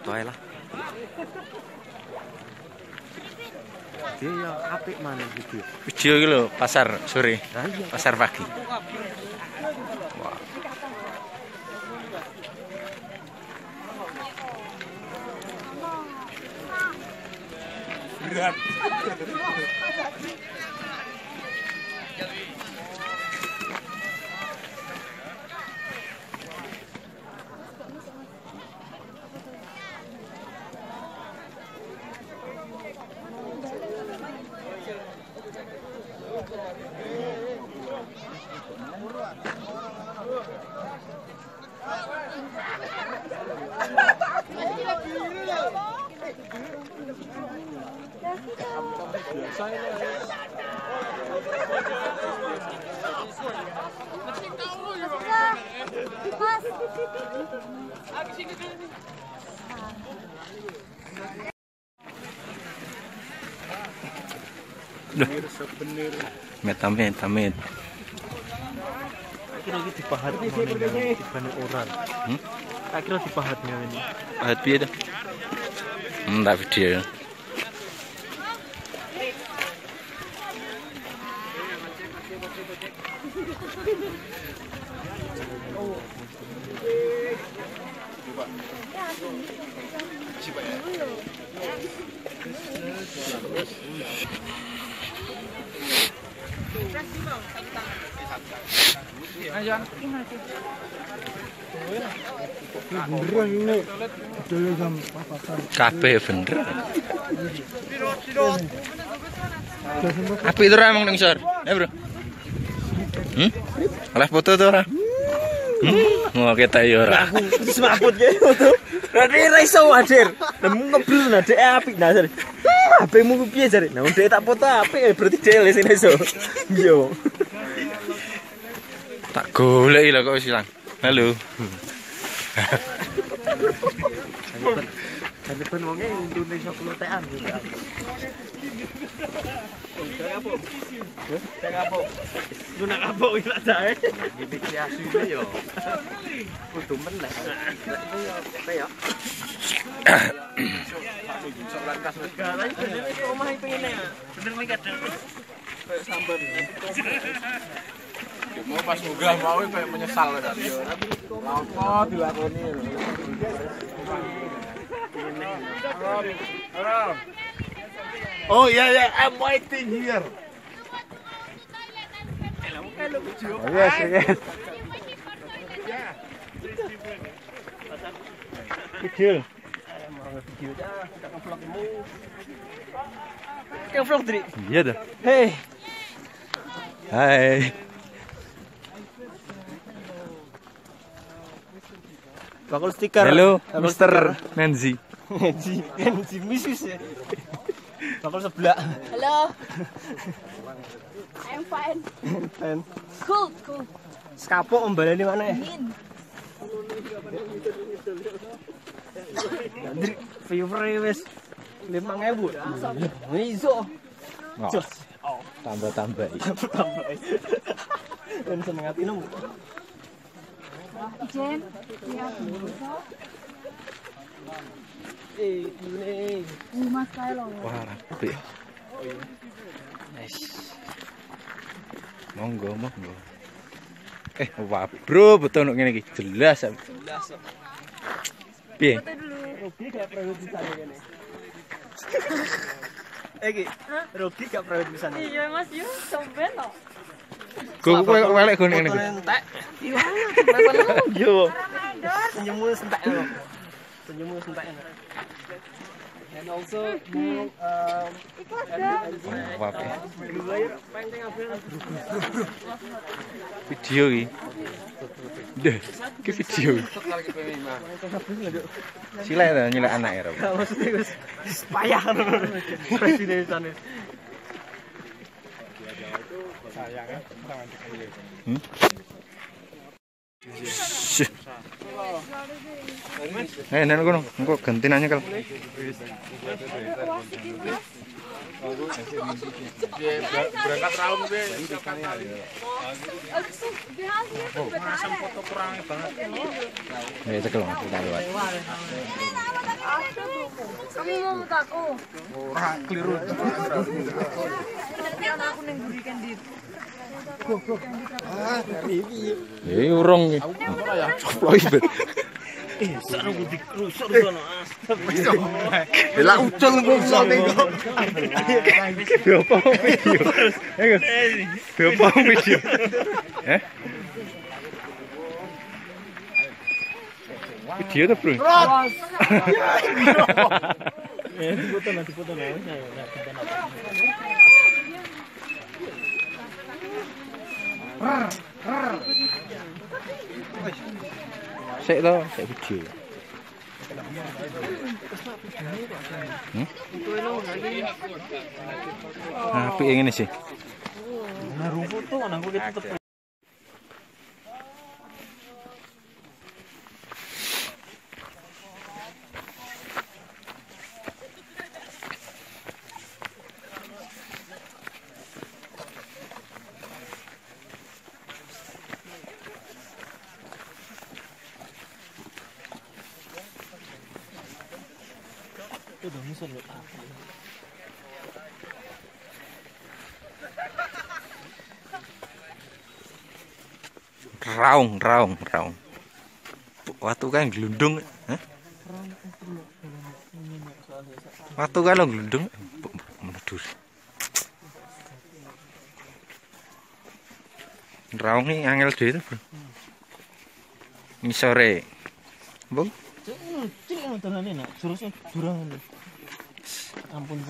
foto aja lah. Dia ya apik mana video. Video iki lho, pasar sore. Nah, iya. Pasar pagi. Wah. Berat. Amit. Akhirnya kita dipahat dibanding orang. Akhirnya dipahatnya ini. Pahat piye to? Tak video. Beneran ini. Kabeh bener. Apa itu ra emang ning sor? Bro. Oleh foto tuh ora? Mau kita ya ora. Semaput kayak foto. Berarti ra iso wadir. Nemu ngebel nah dhek apik nah jare. HP-mu ku piye jare? Nah dhek tak foto apik berarti dhek sing iso. Yo. Tak goleki lho kok wis ilang. Halo. Kan depan wonge untune iso kelotekan gitu. Cek apa? Lu nak apa iki lak jae? Iki asline yo. Kudu meneh. Apa ya? Sok langkas wis garai bener iki omah iki ngene ya. Bener iki kadang kayak sambar. Mau pas munggah mau kayak menyesal kan. Yo, tapi lapo dilakoni lho. Oh yeah, I'm waiting here. Yes. Kecil. Video dah, kita vlogmu. Kita vlog Dri. Iya dah. Hey. Hai. Bakal stiker. Halo, Mr. Nancy. Nancy Mrs. ya. Bakal sebelah. Hello. I'm fine. Fine. Cool. Skapok ombalane mana ya? Min. Andri, viewer wis 5.000. Iso. Jos. Tambah. Dan seneng atine. Ijen. Ya. Ini. Mas kae lho. Wah, rapi. Nice. Monggo. Wah, bro, betul ngene iki. Jelas. Piye? Rugi gak prewed pisan ngene. Iki, rugi gak prewed pisan. Iya Mas yo, somben to. Kok welek gone ngene iki. Entek. Iya. Yo. Senyummu sentek lho. Senyummu sentek. And also more Wah, video iki. Deh, iki video. Sila ta nyilek anake ora. maksudnya wis payah presiden sana. Sayangnya tangan dikali. Nen kono, engko ganti nanya kal. Berangkat raun be. Masam foto kurangnya banget. Ya cekel Mas kita lewat. kamu mau aku. Ora keliru. Aku ning buri kendit. Urung iki. Coplok iki. Seru dikrusuk sono. Lah ucul ngono kok. Apa video? Apa video? Video tuh, Bro. Dipoto na. Sik to, sik video. Apik ngene sih. Nah, rumput tuh nang aku tetep. Udah musuh lu. Raung. Watu kan glundung, hah? Watu kan glundung, meledus. Raung ini angel dhewe, Bro. Ngisore. Bung. Cing ngono nak, jurusnya durang. Ampun,